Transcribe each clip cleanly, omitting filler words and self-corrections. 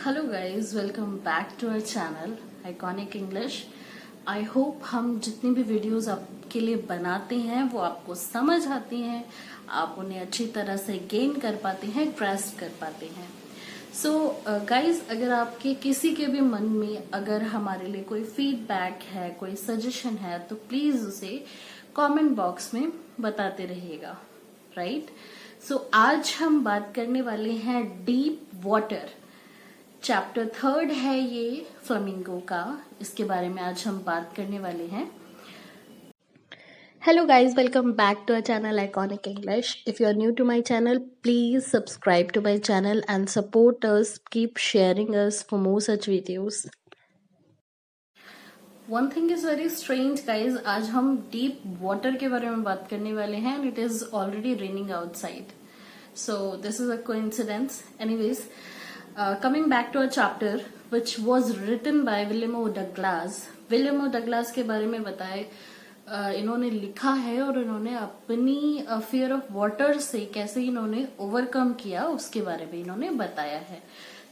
Hello guys, welcome back to our channel Iconic English. I hope हम जितनी भी videos आपके लिए बनाते हैं वो आपको समझ आती हैं, आप उन्हें अच्छी तरह से गेन कर पाते हैं, ग्रास्प कर पाते हैं। सो गाइस, अगर आपके किसी के भी मन में अगर हमारे लिए कोई फीडबैक है, कोई सजेशन है, तो प्लीज उसे कमेंट बॉक्स में बताते रहिएगा, राइट। सो आज हम बात करने वाले हैं डीप वाटर। चैप्टर 3 है ये फ्लेमिंगो का, इसके बारे में आज हम बात करने वाले हैं। Hello guys, welcome back to our channel Iconic English. If you are new to my channel, please subscribe to my channel and support us. Keep sharing us for more such videos. One thing is very strange guys, आज हम deep water के बारे में बात करने वाले हैं and it is already raining outside. So this is a coincidence. Anyways, coming back to a chapter which was written by William O. Douglas. William O. Douglas के बारे में बताए, इन्होंने लिखा है और इन्होंने अपनी फियर ऑफ वाटर से कैसे इन्होंने ओवरकम किया उसके बारे में इन्होंने बताया है।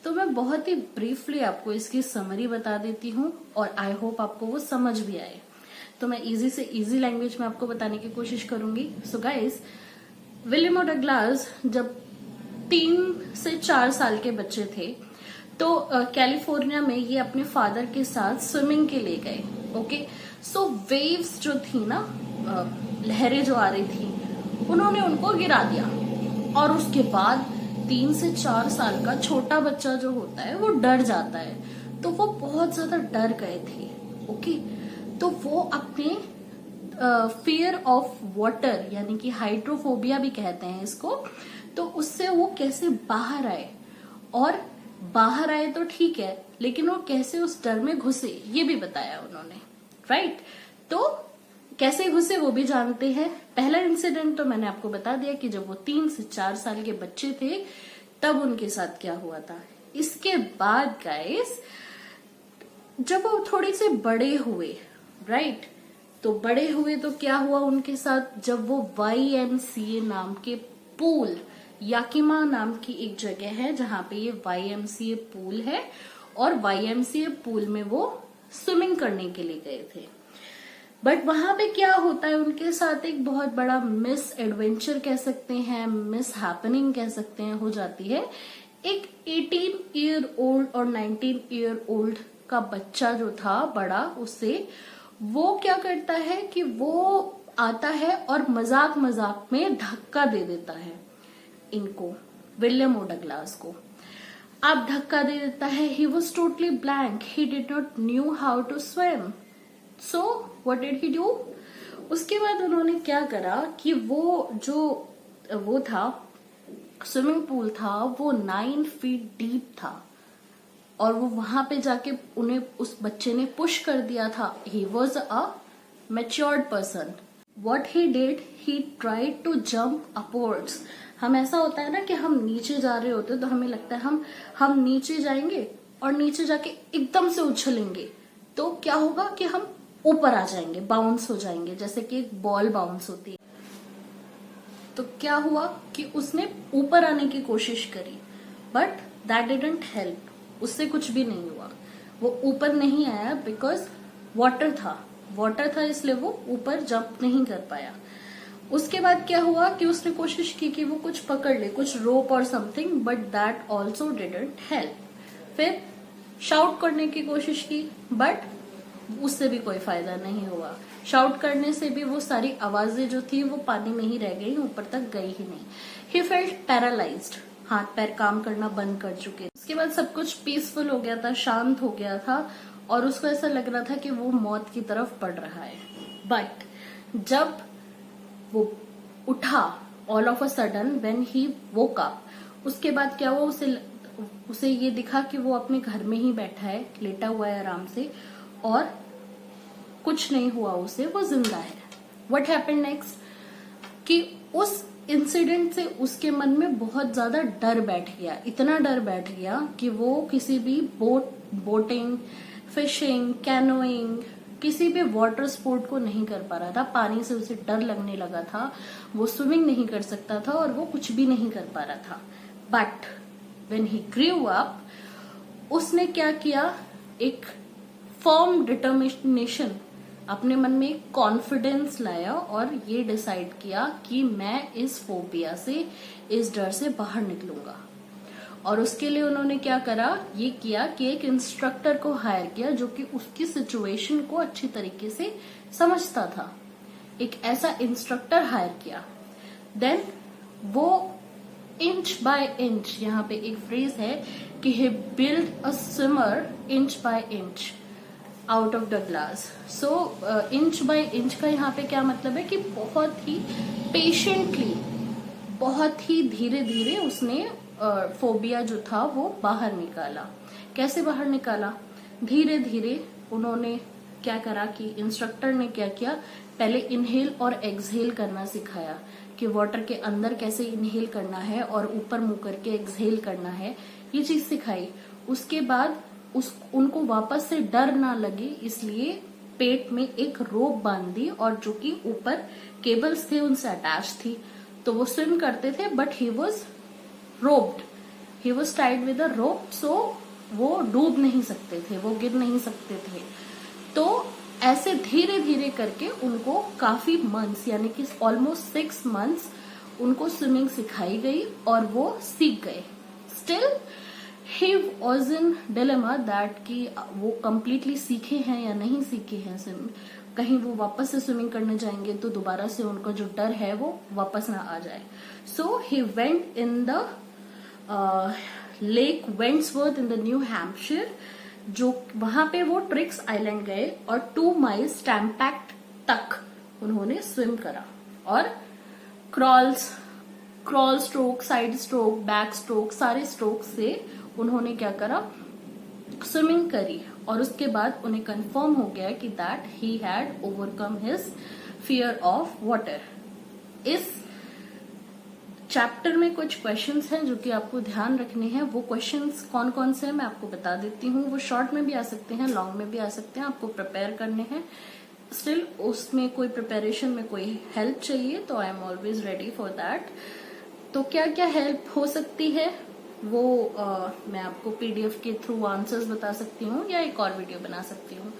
तो मैं बहुत ही ब्रीफली आपको इसकी समरी बता देती हूँ और आई होप आपको वो समझ भी आए। तो मैं इजी से इजी लैंग्वेज में आपको बताने की कोशिश करूंगी। सो गाइस, विलियम ओ डगलास जब 3 से 4 साल के बच्चे थे तो कैलिफोर्निया में ये अपने फादर के साथ स्विमिंग के लिए गए। ओके, सो वेव्स जो थी ना, लहरें जो आ रही थी, उन्होंने उनको गिरा दिया और उसके बाद 3 से 4 साल का छोटा बच्चा जो होता है वो डर जाता है, तो वो बहुत ज्यादा डर गए थे। ओके, तो वो अपने फियर ऑफ वाटर यानी कि हाइड्रोफोबिया भी कहते हैं इसको, तो उससे वो कैसे बाहर आए, और बाहर आए तो ठीक है लेकिन वो कैसे उस डर में घुसे ये भी बताया उन्होंने, राइट। तो कैसे घुसे वो भी जानते हैं। पहला इंसिडेंट तो मैंने आपको बता दिया कि जब वो 3 से 4 साल के बच्चे थे तब उनके साथ क्या हुआ था। इसके बाद गाइस, जब वो थोड़े से बड़े हुए, राइट, तो बड़े हुए तो क्या हुआ उनके साथ, जब वो YMCA नाम के पूल, याकिमा नाम की एक जगह है जहां पे ये YMCA पूल है, और YMCA पूल में वो स्विमिंग करने के लिए गए थे। बट वहां पे क्या होता है उनके साथ, एक बहुत बड़ा मिस एडवेंचर कह सकते हैं, मिस हैपनिंग कह सकते हैं, हो जाती है। एक 18 ईयर ओल्ड और 19 ईयर ओल्ड का बच्चा जो था बड़ा, उससे वो क्या करता है कि वो आता है और मजाक मजाक में धक्का दे देता है इनको, विलियम ओ डगलास को। अब धक्का दे देता है। He was totally blank, he did not knew how to swim. So what did he do? उसके बाद उन्होंने क्या करा कि वो था स्विमिंग पूल था, वो 9 फीट डीप था और वो वहां पे जाके उन्हें उस बच्चे ने पुश कर दिया था। He was a matured person. What he did, he tried to jump upwards. हम ऐसा होता है ना कि हम नीचे जा रहे होते तो हमें लगता है हम नीचे जाएंगे और नीचे जाके एकदम से उछलेंगे तो क्या होगा कि हम ऊपर आ जाएंगे, बाउंस हो जाएंगे, जैसे कि एक बॉल बाउंस होती है। तो क्या हुआ कि उसने ऊपर आने की कोशिश करी बट दैट डिडंट हेल्प, उससे कुछ भी नहीं हुआ। वो ऊपर नहीं आया बिकॉज वाटर था इसलिए वो ऊपर जंप नहीं कर पाया। उसके बाद क्या हुआ कि उसने कोशिश की कि वो कुछ पकड़ ले, कुछ रोप और something, but that also didn't help. फिर शाउट करने की कोशिश की बट उससे भी कोई फायदा नहीं हुआ। शाउट करने से भी वो सारी आवाजें जो थी वो पानी में ही रह गई, ऊपर तक गई ही नहीं। ही फेल्ट पैरालाइज्ड, हाथ पैर काम करना बंद कर चुके। उसके बाद सब कुछ पीसफुल हो गया था, शांत हो गया था और उसको ऐसा लग रहा था कि वो मौत की तरफ बढ़ रहा है। बट जब वो उठा, all of a sudden when he woke up, उसके बाद क्या हुआ, उसे ये दिखा कि वो अपने घर में ही बैठा है, लेटा हुआ है आराम से और कुछ नहीं हुआ उसे, वो जिंदा है। व्हाट हैपेंड नेक्स्ट कि उस इंसिडेंट से उसके मन में बहुत ज्यादा डर बैठ गया, इतना डर बैठ गया कि वो किसी भी बोटिंग, फिशिंग, कैनोइंग, किसी भी वाटर स्पोर्ट को नहीं कर पा रहा था। पानी से उसे डर लगने लगा था, वो स्विमिंग नहीं कर सकता था और वो कुछ भी नहीं कर पा रहा था। But when he grew up, उसने क्या किया, एक फर्म डिटर्मिनेशन, अपने मन में कॉन्फिडेंस लाया और ये डिसाइड किया कि मैं इस फोबिया से, इस डर से बाहर निकलूंगा। और उसके लिए उन्होंने क्या करा, ये किया कि एक इंस्ट्रक्टर को हायर किया जो कि उसकी सिचुएशन को अच्छी तरीके से समझता था। एक ऐसा इंस्ट्रक्टर हायर किया। देन वो इंच बाय इंच, यहाँ पे एक फ्रेज है कि he built a swimmer inch by inch out of the glass. So inch by inch का यहाँ पे क्या मतलब है कि बहुत ही पेशेंटली, बहुत ही धीरे धीरे उसने फोबिया जो था वो बाहर निकाला। कैसे बाहर निकाला, धीरे धीरे उन्होंने क्या करा कि इंस्ट्रक्टर ने क्या किया, पहले इनहेल और एक्सहेल करना सिखाया कि वाटर के अंदर कैसे इनहेल करना है और ऊपर मुंह करके एक्सहेल करना है, ये चीज सिखाई। उसके बाद उनको वापस से डर ना लगे इसलिए पेट में एक रोप बांध दी और जो कि ऊपर केबल्स थे उनसे अटैच थी, तो वो स्विम करते थे but he was roped, he was tied with a rope, so वो डूब नहीं सकते थे, वो गिर नहीं सकते थे। तो ऐसे धीरे धीरे करके उनको काफी मंथ्स यानी कि ऑलमोस्ट 6 मंथ्स उनको स्विमिंग सिखाई गई और वो सीख गए। Still he was in dilemma that कि वो कंप्लीटली सीखे हैं या नहीं सीखे हैं स्विमिंग, कहीं वो वापस से स्विमिंग करने जाएंगे तो दोबारा से उनका जो डर है वो वापस ना आ जाए। So he went in the lake Wentworth in the New Hampshire, जो वहां पे वो ट्रिक्स आइलैंड गए और 2 माइल्स टैम्पैक्ट तक उन्होंने स्विम करा और crawl stroke, side stroke, back stroke, सारे स्ट्रोक से उन्होंने क्या करा, स्विमिंग करी। और उसके बाद उन्हें कंफर्म हो गया कि that he had overcome his fear of water. इस चैप्टर में कुछ क्वेश्चंस हैं जो कि आपको ध्यान रखने हैं। वो क्वेश्चंस कौन कौन से हैं मैं आपको बता देती हूँ। वो शॉर्ट में भी आ सकते हैं, लॉन्ग में भी आ सकते हैं, आपको प्रिपेयर करने हैं। स्टिल उसमें कोई प्रिपरेशन में कोई हेल्प चाहिए तो I am always ready for that. तो क्या क्या हेल्प हो सकती है वो मैं आपको पीडीएफ के थ्रू आंसर्स बता सकती हूँ या एक और वीडियो बना सकती हूँ।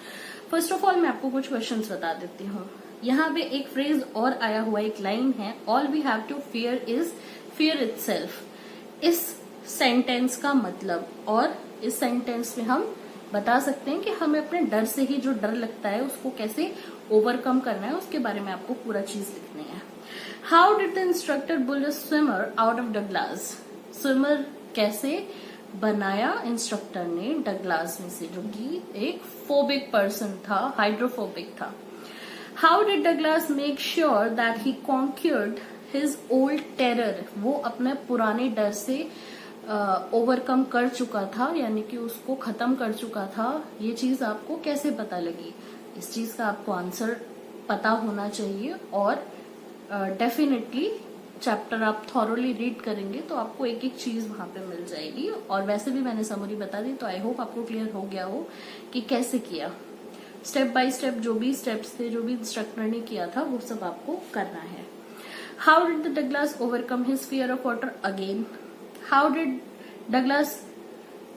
फर्स्ट ऑफ ऑल मैं आपको कुछ क्वेश्चंस बता देती हूँ। यहाँ पे एक फ्रेज और आया हुआ, एक लाइन है, all we have to fear is fear itself. इस सेंटेंस का मतलब, और इस सेंटेंस में हम बता सकते हैं कि हमें अपने डर से ही जो डर लगता है उसको कैसे ओवरकम करना है, उसके बारे में आपको पूरा चीज लिखनी है। How did the instructor bull a swimmer out of the glass. Swimmer कैसे बनाया इंस्ट्रक्टर ने डगलास में से, जो कि एक फोबिक पर्सन था, हाइड्रोफोबिक था। How did Douglas make sure that he conquered his old terror. वो अपने पुराने डर से ओवरकम कर चुका था, यानी कि उसको खत्म कर चुका था। ये चीज आपको कैसे पता लगी, इस चीज का आपको आंसर पता होना चाहिए। और डेफिनेटली चैप्टर आप थॉरोली रीड करेंगे तो आपको एक एक चीज वहां पे मिल जाएगी। और वैसे भी मैंने समरी बता दी, तो आई होप आपको क्लियर हो गया हो कि कैसे किया। स्टेप बाय स्टेप जो भी स्टेप्स थे, जो भी इंस्ट्रक्टर ने किया था, वो सब आपको करना है। How did the Douglas overcome his fear of water again. How did Douglas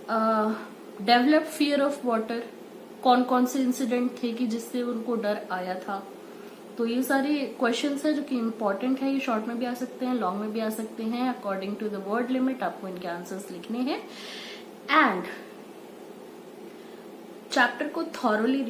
develop fear of water. कौन कौन से इंसिडेंट थे कि जिससे उनको डर आया था। तो ये सारे क्वेश्चंस है जो कि इम्पोर्टेंट है। ये शॉर्ट में भी आ सकते हैं, लॉन्ग में भी आ सकते हैं। According to the word limit आपको इनके आंसर्स लिखने हैं। एंड चैप्टर को थॉरोली